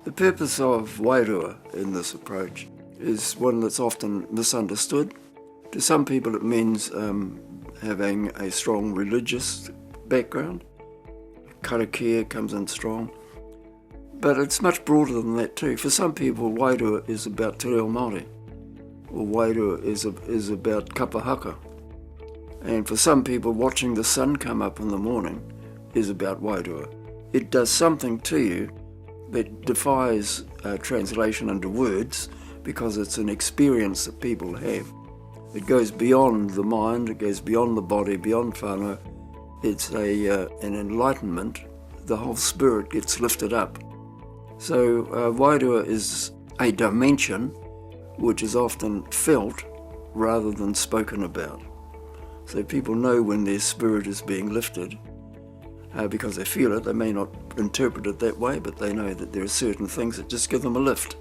The purpose of wairua in this approach is one that's often misunderstood. To some people it means having a strong religious background. Karakia comes in strong. But it's much broader than that too. For some people, wairua is about te reo Māori, or wairua is about kapahaka. And for some people, watching the sun come up in the morning is about wairua. It does something to you that defies translation into words, because it's an experience that people have. It goes beyond the mind, it goes beyond the body, beyond whānau. It's an enlightenment. The whole spirit gets lifted up. So wairua is a dimension which is often felt rather than spoken about. So people know when their spirit is being lifted because they feel it. They may not interpret it that way, but they know that there are certain things that just give them a lift.